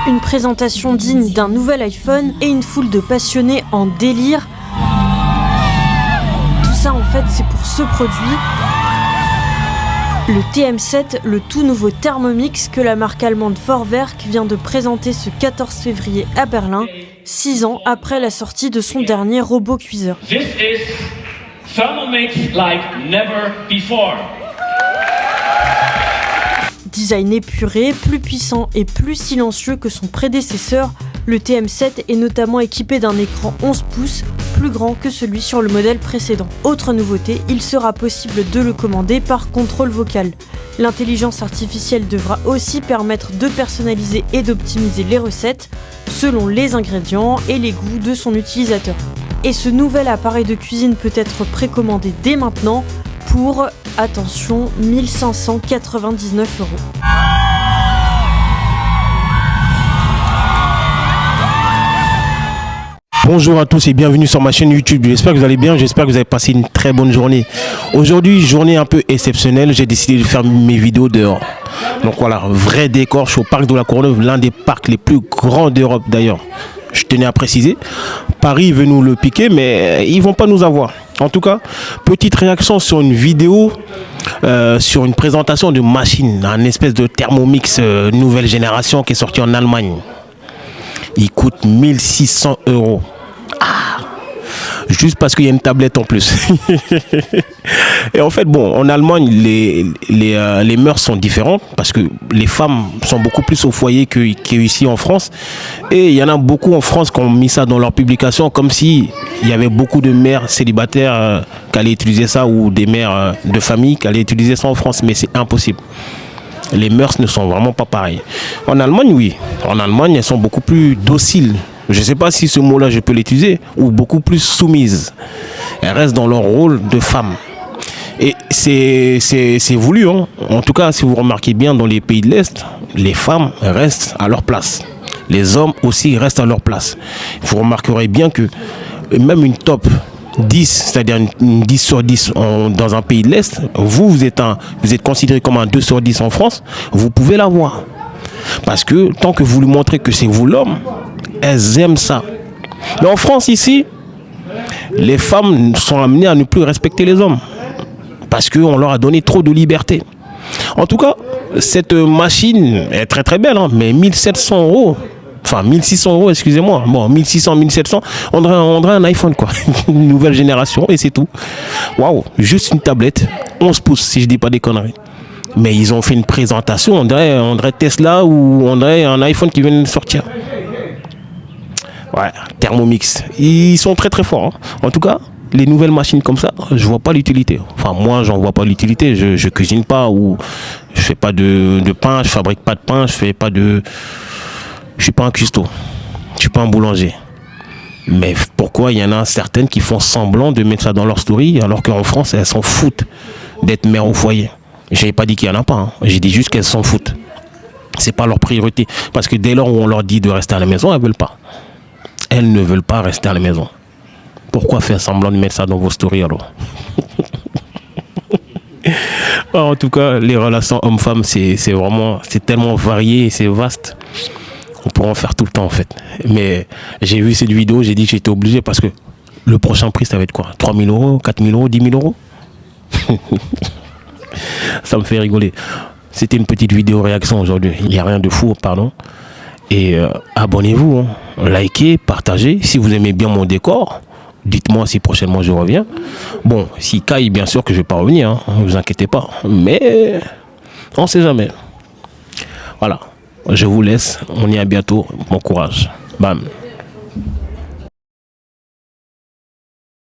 Une présentation digne d'un nouvel iPhone et une foule de passionnés en délire. Tout ça en fait c'est pour ce produit. Le TM7, le tout nouveau Thermomix que la marque allemande Vorwerk vient de présenter ce 14 février à Berlin, 6 ans après la sortie de son dernier robot cuiseur. This is Thermomix like never before. Design épuré, plus puissant et plus silencieux que son prédécesseur, le TM7 est notamment équipé d'un écran 11 pouces, plus grand que celui sur le modèle précédent. Autre nouveauté, il sera possible de le commander par contrôle vocal. L'intelligence artificielle devra aussi permettre de personnaliser et d'optimiser les recettes selon les ingrédients et les goûts de son utilisateur. Et ce nouvel appareil de cuisine peut être précommandé dès maintenant pour, attention, 1 599 €. Bonjour à tous et bienvenue sur ma chaîne YouTube. J'espère que vous allez bien, j'espère que vous avez passé une très bonne journée. Aujourd'hui, journée un peu exceptionnelle, j'ai décidé de faire mes vidéos dehors. Donc voilà, vrai décor, je suis au parc de la Courneuve, l'un des parcs les plus grands d'Europe d'ailleurs. Je tenais à préciser, Paris veut nous le piquer mais ils vont pas nous avoir. En tout cas, petite réaction sur une vidéo, sur une présentation de machine, un espèce de Thermomix nouvelle génération qui est sorti en Allemagne. Il coûte 1 600 €. Juste parce qu'il y a une tablette en plus. Et en fait, bon, en Allemagne, les mœurs sont différentes parce que les femmes sont beaucoup plus au foyer qu'ici en France. Et il y en a beaucoup en France qui ont mis ça dans leur publication comme si il y avait beaucoup de mères célibataires qui allaient utiliser ça ou des mères de famille qui allaient utiliser ça en France. Mais c'est impossible. Les mœurs ne sont vraiment pas pareilles. En Allemagne, oui. En Allemagne, elles sont beaucoup plus dociles. Je ne sais pas si ce mot-là, je peux l'utiliser. Ou beaucoup plus soumises. Elles restent dans leur rôle de femme. Et c'est voulu. Hein. En tout cas, si vous remarquez bien, dans les pays de l'Est, les femmes restent à leur place. Les hommes aussi restent à leur place. Vous remarquerez bien que même une top 10, c'est-à-dire une 10 sur 10 dans un pays de l'Est, vous êtes considéré comme un 2 sur 10 en France, vous pouvez l'avoir. Parce que tant que vous lui montrez que c'est vous l'homme, elles aiment ça. Mais en France ici, les femmes sont amenées à ne plus respecter les hommes. Parce qu'on leur a donné trop de liberté. En tout cas, cette machine est très très belle, hein, mais 1 700 €. Enfin, 1 600 €, excusez-moi. Bon, 1 600, 1 700, on dirait un iPhone, quoi. Une nouvelle génération, et c'est tout. Waouh, juste une tablette, 11 pouces, si je dis pas des conneries. Mais ils ont fait une présentation, on dirait Tesla ou on dirait un iPhone qui vient de sortir. Ouais, Thermomix. Ils sont très très forts. Hein. En tout cas, les nouvelles machines comme ça, je vois pas l'utilité. Enfin, moi, j'en vois pas l'utilité. Je cuisine pas ou je fais pas de pain, je fabrique pas de pain, je suis pas un cuistot, je suis pas un boulanger. Mais pourquoi il y en a certaines qui font semblant de mettre ça dans leur story alors qu'en France, elles s'en foutent d'être mère au foyer. Je n'ai pas dit qu'il n'y en a pas, hein. J'ai dit juste qu'elles s'en foutent. C'est pas leur priorité. Parce que dès lors où on leur dit de rester à la maison, elles veulent pas. Elles ne veulent pas rester à la maison. Pourquoi faire semblant de mettre ça dans vos stories alors? En tout cas, les relations hommes-femmes, c'est tellement varié et c'est vaste. On pourrait en faire tout le temps en fait. Mais j'ai vu cette vidéo, j'ai dit que j'étais obligé parce que le prochain prix, ça va être quoi? 3 000 €, 4 000 €, 10 000 €? Ça me fait rigoler. C'était une petite vidéo réaction aujourd'hui. Il n'y a rien de fou, pardon. Et abonnez-vous, hein. Likez, partagez. Si vous aimez bien mon décor, dites-moi si prochainement je reviens. Bon, si caille, bien sûr que je ne vais pas revenir, hein. Ne vous inquiétez pas. Mais on ne sait jamais. Voilà. Je vous laisse. On y est à bientôt. Bon courage. Bam.